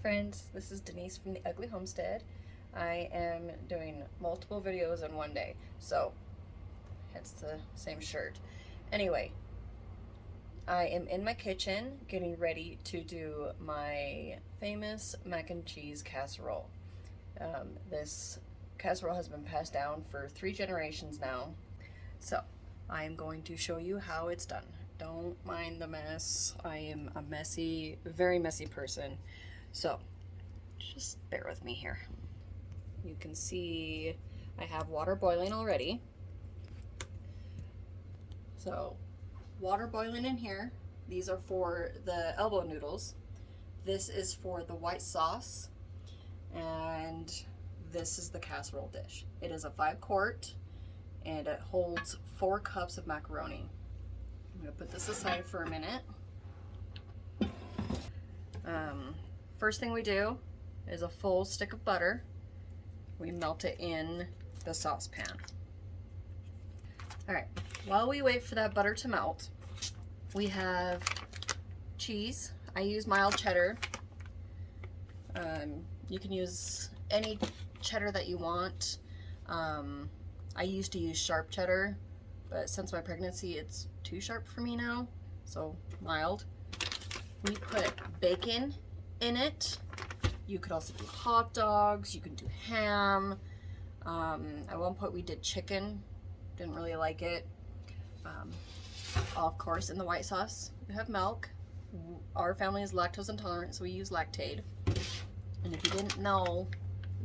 friends, this is Denise from the Ugly Homestead. I am doing multiple videos in one day, so it's the same shirt. Anyway, I am in my kitchen getting ready to do my famous mac and cheese casserole. This casserole has been passed down for 3 generations now, so I am going to show you how it's done. Don't mind the mess. I am a messy, very messy person. So just bear with me here. You can see I have water boiling already. So water boiling in here. These are for the elbow noodles. This is for the white sauce. And this is the casserole dish. It is a 5-quart and it holds 4 cups of macaroni. I'm gonna put this aside for a minute. First thing we do is a full stick of butter. We melt it in the saucepan. All right, while we wait for that butter to melt, we have cheese. I use mild cheddar. You can use any cheddar that you want. I used to use sharp cheddar, but since my pregnancy, it's too sharp for me now, so mild. We put bacon in it. You could also do hot dogs, you can do ham. At one point we did chicken, didn't really like it. Of course, in the white sauce, you have milk. Our family is lactose intolerant, so we use Lactaid. And if you didn't know,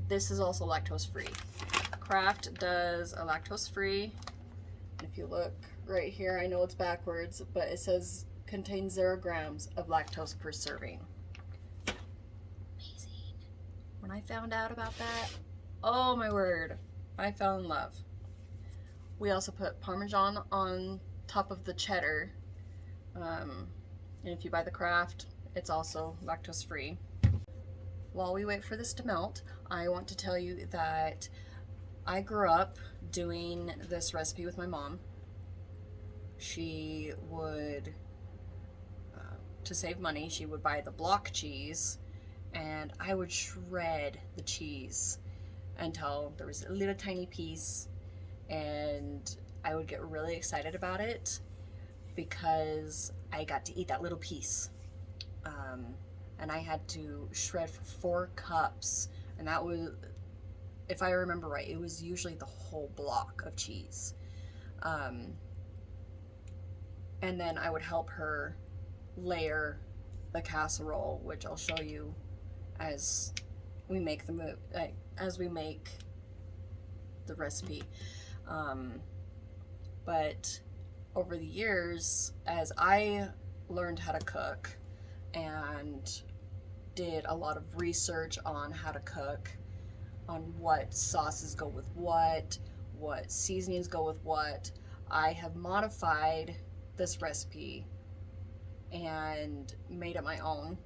this is also lactose free. Kraft does a lactose free. And if you look right here, I know it's backwards, but it says contains 0 grams of lactose per serving. Amazing. When I found out about that, oh my word, I fell in love. We also put Parmesan on top of the cheddar. And if you buy the Kraft, it's also lactose free. While we wait for this to melt, I want to tell you that I grew up doing this recipe with my mom. She would, to save money, she would buy the block cheese, and I would shred the cheese until there was a little tiny piece, and I would get really excited about it because I got to eat that little piece. And I had to shred for 4 cups, and that was, if I remember right, it was usually the whole block of cheese. And then I would help her layer the casserole, which I'll show you as we make the recipe. But over the years, as I learned how to cook and did a lot of research on how to cook, on what sauces go with what seasonings go with what, I have modified this recipe and made it my own,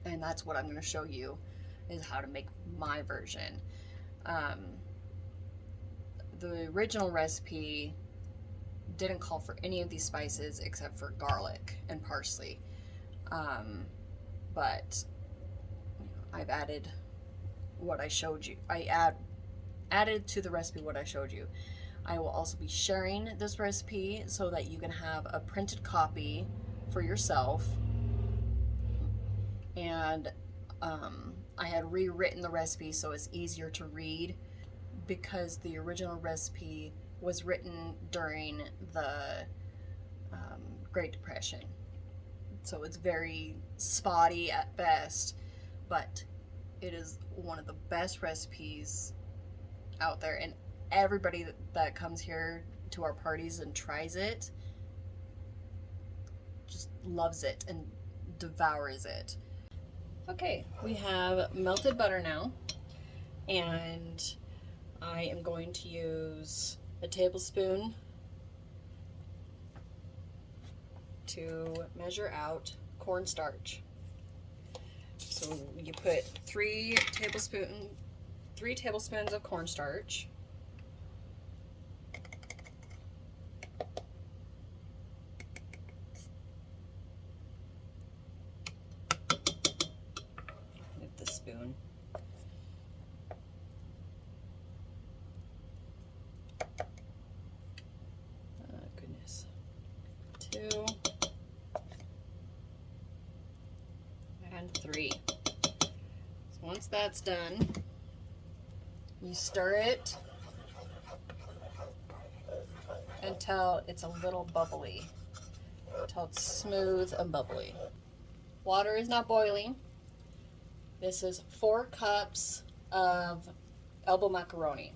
and that's what I'm going to show you, is how to make my version. The original recipe didn't call for any of these spices except for garlic and parsley, but I've added what I showed you. I added to the recipe what I showed you. I will also be sharing this recipe so that you can have a printed copy for yourself. And I had rewritten the recipe so it's easier to read, because the original recipe was written during the Great Depression. So it's very spotty at best, but it is one of the best recipes out there, and everybody that comes here to our parties and tries it just loves it and devours it. Okay, we have melted butter now, and I am going to use a tablespoon to measure out cornstarch. So you put 3 tablespoons of cornstarch. once that's done, you stir it until it's a little bubbly, until it's smooth and bubbly. Water is not boiling. This is 4 cups of elbow macaroni.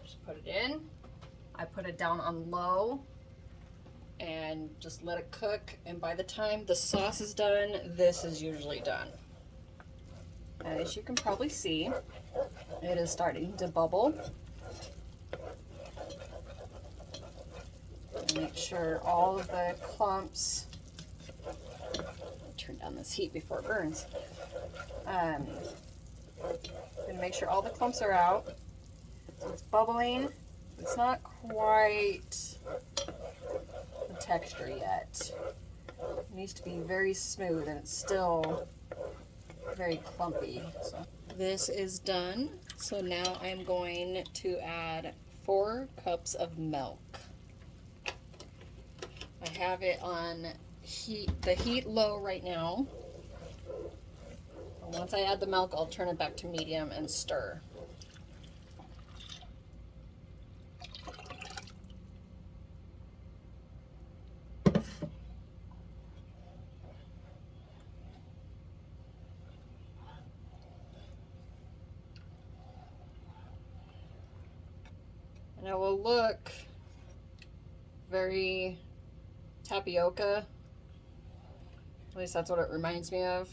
Just put it in. I put it down on low and just let it cook, and by the time the sauce is done, this is usually done. As you can probably see, it is starting to bubble. Make sure all of the clumps, turn down this heat before it burns, and make sure all the clumps are out. So it's bubbling. It's not quite the texture yet. It needs to be very smooth, and it's still very clumpy. So this is done. So now I'm going to add 4 cups of milk. I have it on the heat low right now. Once I add the milk, I'll turn it back to medium and stir. And it will look very tapioca. At least that's what it reminds me of.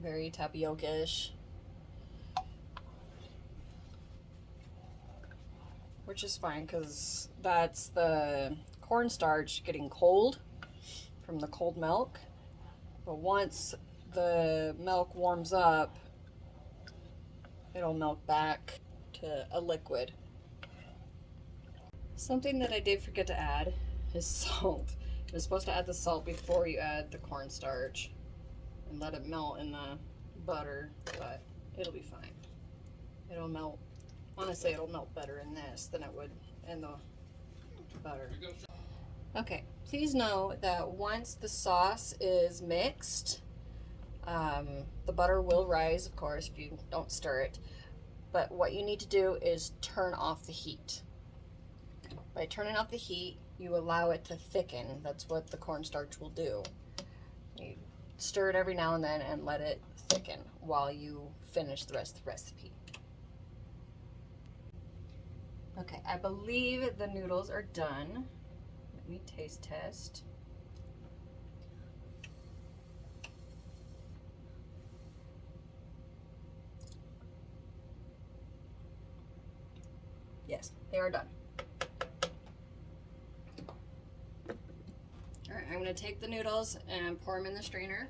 Very tapioca-ish. Which is fine because that's the cornstarch getting cold from the cold milk. But once the milk warms up, it'll melt back to a liquid. Something that I did forget to add is salt. You're supposed to add the salt before you add the cornstarch and let it melt in the butter, but it'll be fine. It'll melt. Honestly, it'll melt better in this than it would in the butter. Okay, please know that once the sauce is mixed, the butter will rise, of course, if you don't stir it. But what you need to do is turn off the heat. By turning off the heat, you allow it to thicken. That's what the cornstarch will do. You stir it every now and then and let it thicken while you finish the rest of the recipe. Okay, I believe the noodles are done. Let me taste test. Yes, they are done. All right, I'm going to take the noodles and pour them in the strainer.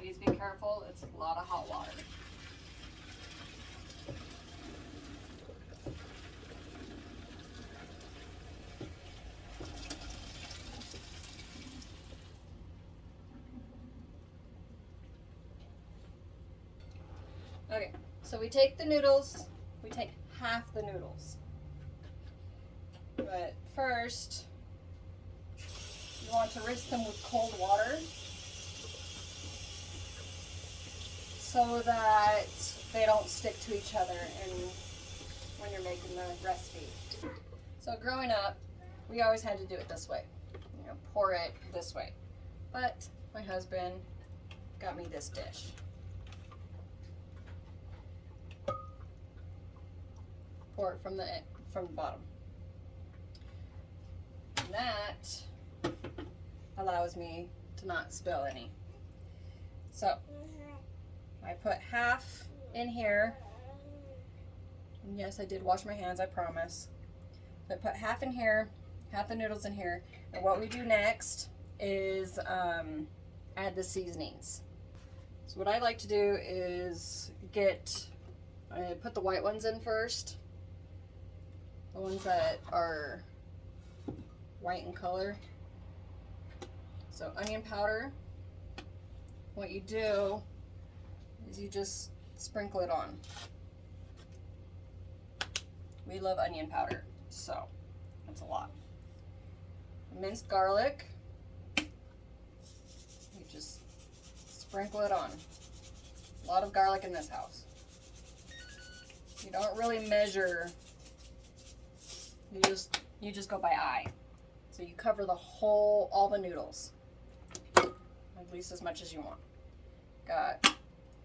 Please be careful, it's a lot of hot water. Okay, so we take the noodles, we take half the noodles. But first, you want to rinse them with cold water so that they don't stick to each other when you're making the recipe. So growing up, we always had to do it this way. You know, pour it this way. But my husband got me this dish. Pour it from the bottom. And that allows me to not spill any. So I put half in here. And yes, I did wash my hands, I promise. So I put half in here, half the noodles in here. And what we do next is add the seasonings. So what I like to do is I put the white ones in first. The ones that are white in color. So onion powder, what you do is you just sprinkle it on. We love onion powder, so that's a lot. minced garlic. You just sprinkle it on. A lot of garlic in this house. You don't really measure. You just go by eye. So you cover the whole, all the noodles. At least as much as you want. Got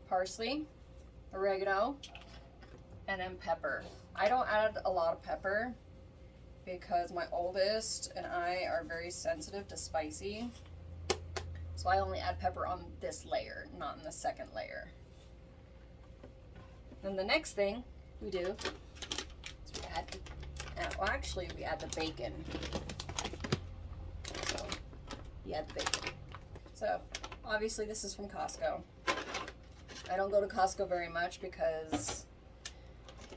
parsley, oregano, and then pepper. I don't add a lot of pepper because my oldest and I are very sensitive to spicy. So I only add pepper on this layer, not in the second layer. Then the next thing we do is we add, well actually we add the bacon. So you add the bacon. So obviously this is from Costco. I don't go to Costco very much because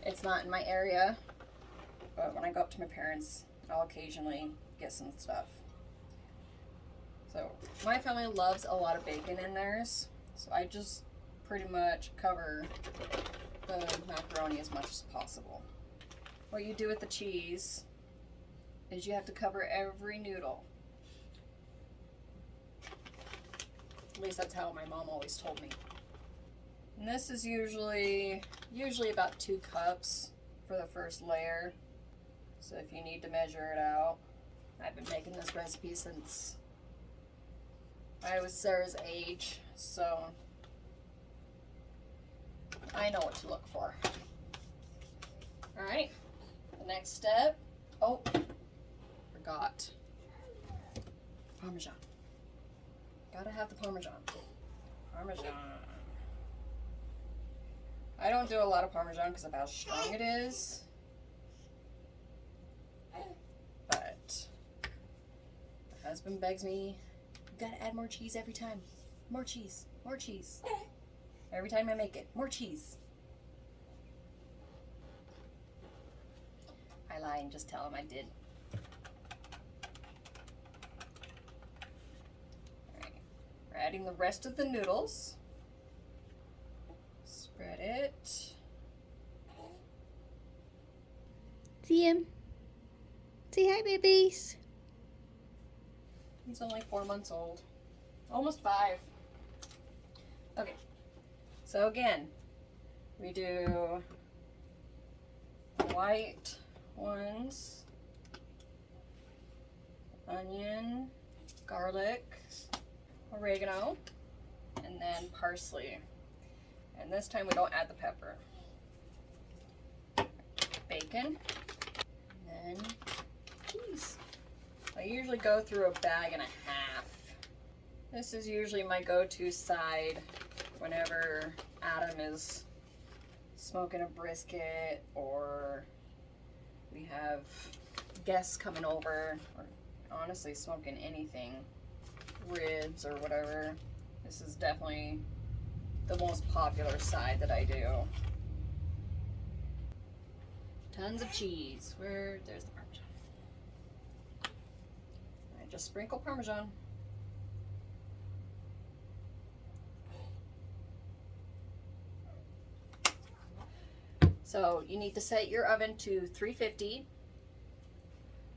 it's not in my area, but when I go up to my parents, I'll occasionally get some stuff. So my family loves a lot of bacon in theirs, so I just pretty much cover the macaroni as much as possible. What you do with the cheese is you have to cover every noodle. At least that's how my mom always told me. And this is usually about 2 cups for the first layer. So if you need to measure it out, I've been making this recipe since I was Sarah's age, so I know what to look for. All right, the next step, oh, forgot, Parmesan. Gotta have the Parmesan. Parmesan. I don't do a lot of Parmesan because of how strong it is. But my husband begs me, you gotta add more cheese every time. More cheese, more cheese. Every time I make it, more cheese. I lie and just tell him I did. Alright, we're adding the rest of the noodles. Spread it. See him. Say hi, babies. He's only 4 months old. Almost 5. Okay. So again, we do white ones, onion, garlic, oregano, and then parsley. And this time we don't add the pepper. Bacon, and then cheese. I usually go through a bag and a half. This is usually my go-to side whenever Adam is smoking a brisket or we have guests coming over, or honestly smoking anything, ribs or whatever. This is definitely the most popular side that I do. Tons of cheese. There's the Parmesan. I just sprinkle Parmesan. So you need to set your oven to 350,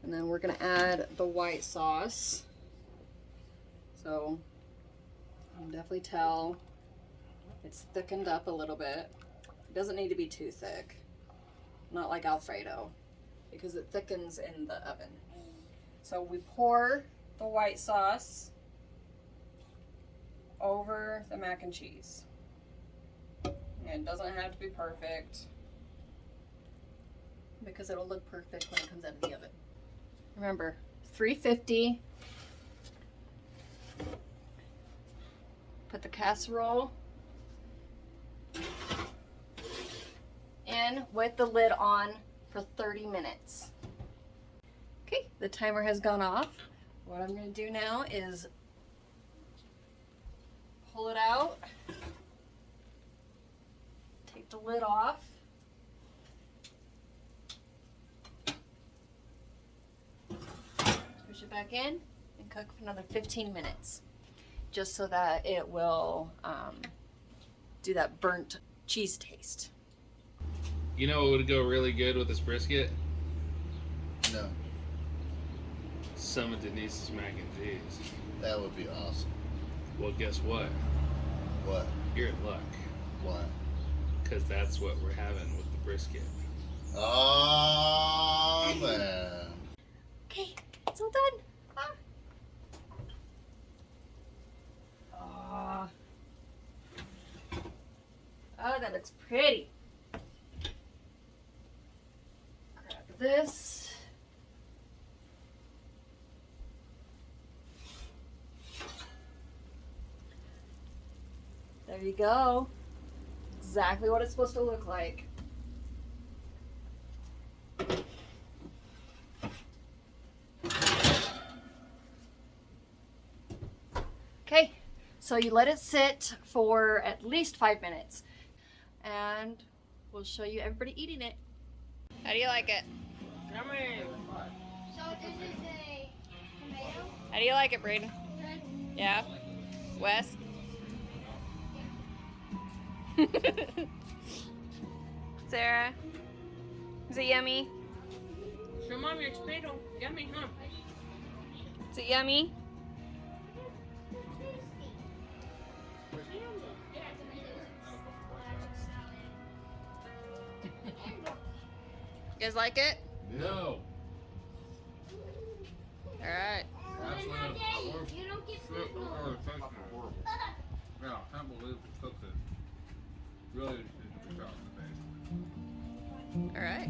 and then we're gonna add the white sauce. So you can definitely tell it's thickened up a little bit. It doesn't need to be too thick, not like Alfredo, because it thickens in the oven. So we pour the white sauce over the mac and cheese. And it doesn't have to be perfect, because it'll look perfect when it comes out of the oven. Remember, 350. Put the casserole in with the lid on for 30 minutes. Okay, the timer has gone off. What I'm going to do now is pull it out, take the lid off, push it back in, and cook for another 15 minutes, just so that it will do that burnt cheese taste. You know what would go really good with this brisket? No. some of Denise's mac and cheese. That would be awesome. Well, guess what? What? You're in luck. What? Because that's what we're having with the brisket. Oh, man. Okay, it's all done. Ah. Oh, that looks pretty. Grab this. There you go. Exactly what it's supposed to look like. Okay, so you let it sit for at least 5 minutes and we'll show you everybody eating it. How do you like it? Yummy. So this is a tomato. How do you like it, Braden? Good. Yeah? Wes? Sarah? Is it yummy? Show mommy your tomato. Yummy, huh? Is it yummy? You guys like it? No. Alright. You don't get food. Yeah, I can't believe it cooked it. Really should be shot in the face. Alright.